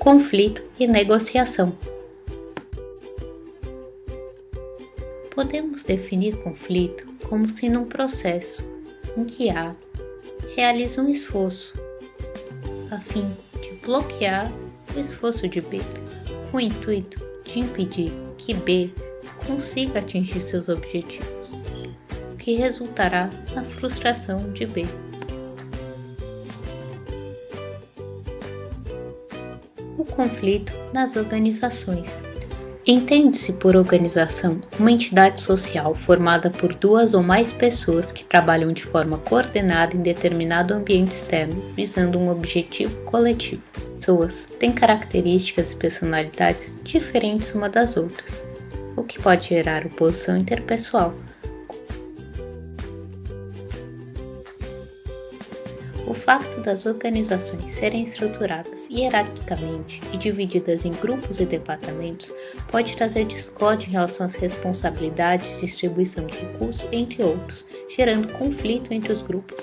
conflito e negociação. Podemos definir conflito como sendo um processo em que A realiza um esforço a fim de bloquear o esforço de B, com o intuito de impedir que B consiga atingir seus objetivos, o que resultará na frustração de B. O conflito nas organizações. Entende-se por organização uma entidade social formada por duas ou mais pessoas que trabalham de forma coordenada em determinado ambiente externo, visando um objetivo coletivo. Pessoas têm características e personalidades diferentes uma das outras, o que pode gerar oposição interpessoal. O fato das organizações serem estruturadas hierarquicamente e divididas em grupos e departamentos pode trazer discórdia em relação às responsabilidades de distribuição de recursos, entre outros, gerando conflito entre os grupos.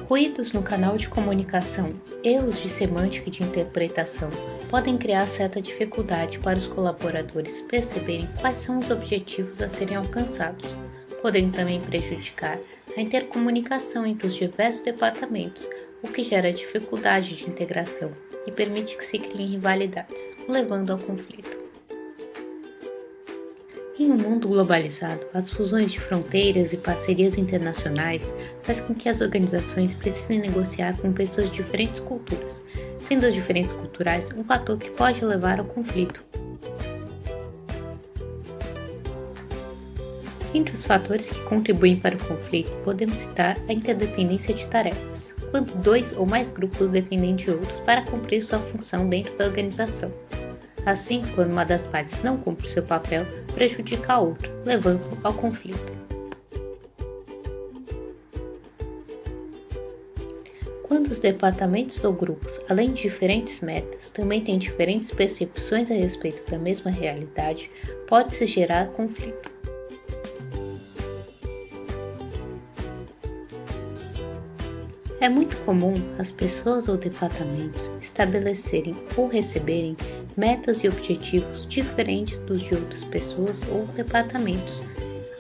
Ruídos no canal de comunicação, erros de semântica e de interpretação podem criar certa dificuldade para os colaboradores perceberem quais são os objetivos a serem alcançados, podendo também prejudicar a intercomunicação entre os diversos departamentos, o que gera dificuldade de integração e permite que se criem rivalidades, levando ao conflito. Em um mundo globalizado, as fusões de fronteiras e parcerias internacionais fazem com que as organizações precisem negociar com pessoas de diferentes culturas, sendo as diferenças culturais um fator que pode levar ao conflito. Entre os fatores que contribuem para o conflito, podemos citar a interdependência de tarefas, quando dois ou mais grupos dependem de outros para cumprir sua função dentro da organização. Assim, quando uma das partes não cumpre seu papel, prejudica a outra, levando ao conflito. Quando os departamentos ou grupos, além de diferentes metas, também têm diferentes percepções a respeito da mesma realidade, pode-se gerar conflito. É muito comum as pessoas ou departamentos estabelecerem ou receberem metas e objetivos diferentes dos de outras pessoas ou departamentos.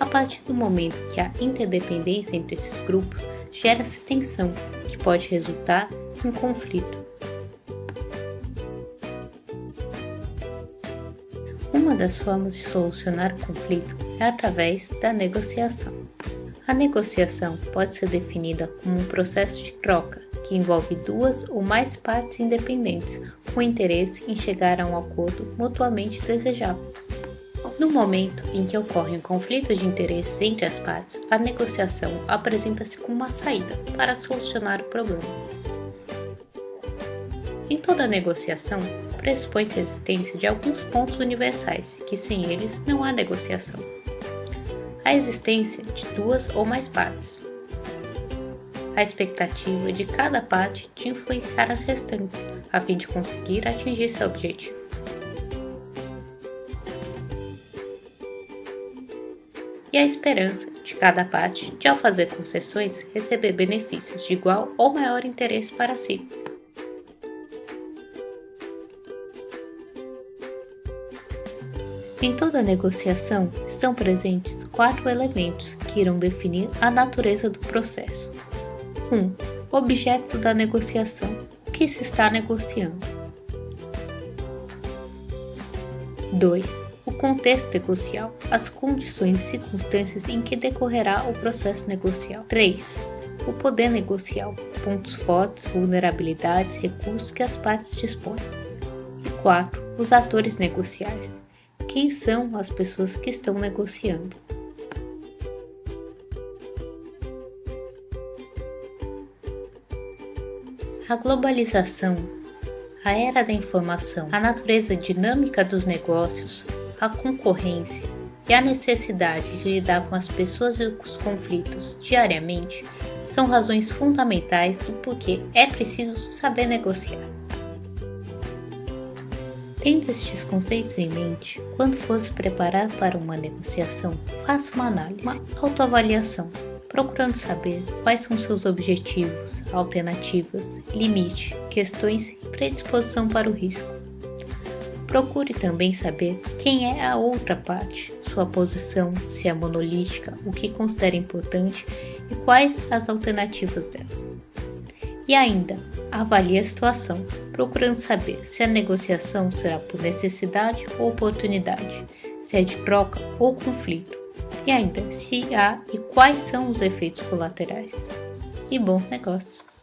A partir do momento que há interdependência entre esses grupos, gera-se tensão, que pode resultar em conflito. Uma das formas de solucionar o conflito é através da negociação. A negociação pode ser definida como um processo de troca que envolve duas ou mais partes independentes com interesse em chegar a um acordo mutuamente desejável. No momento em que ocorre um conflito de interesses entre as partes, a negociação apresenta-se como uma saída para solucionar o problema. Em toda negociação, pressupõe-se a existência de alguns pontos universais, que sem eles não há negociação. A existência de duas ou mais partes. A expectativa de cada parte de influenciar as restantes, a fim de conseguir atingir seu objetivo. E a esperança de cada parte de, ao fazer concessões, receber benefícios de igual ou maior interesse para si. Em toda negociação estão presentes 4 elementos que irão definir a natureza do processo. 1. Objeto da negociação. O que se está negociando? 2. O contexto negocial. As condições e circunstâncias em que decorrerá o processo negocial. 3. O poder negocial. Pontos fortes, vulnerabilidades, recursos que as partes dispõem. E 4. Os atores negociais. Quem são as pessoas que estão negociando? A globalização, a era da informação, a natureza dinâmica dos negócios, a concorrência e a necessidade de lidar com as pessoas e os conflitos diariamente são razões fundamentais do porquê é preciso saber negociar. Tendo estes conceitos em mente, quando for se preparar para uma negociação, faça uma análise, uma autoavaliação, procurando saber quais são seus objetivos, alternativas, limite, questões e predisposição para o risco. Procure também saber quem é a outra parte, sua posição, se é monolítica, o que considera importante e quais as alternativas dela. E ainda, avalie a situação, procurando saber se a negociação será por necessidade ou oportunidade, se é de troca ou conflito, e ainda se há e quais são os efeitos colaterais. E bons negócios!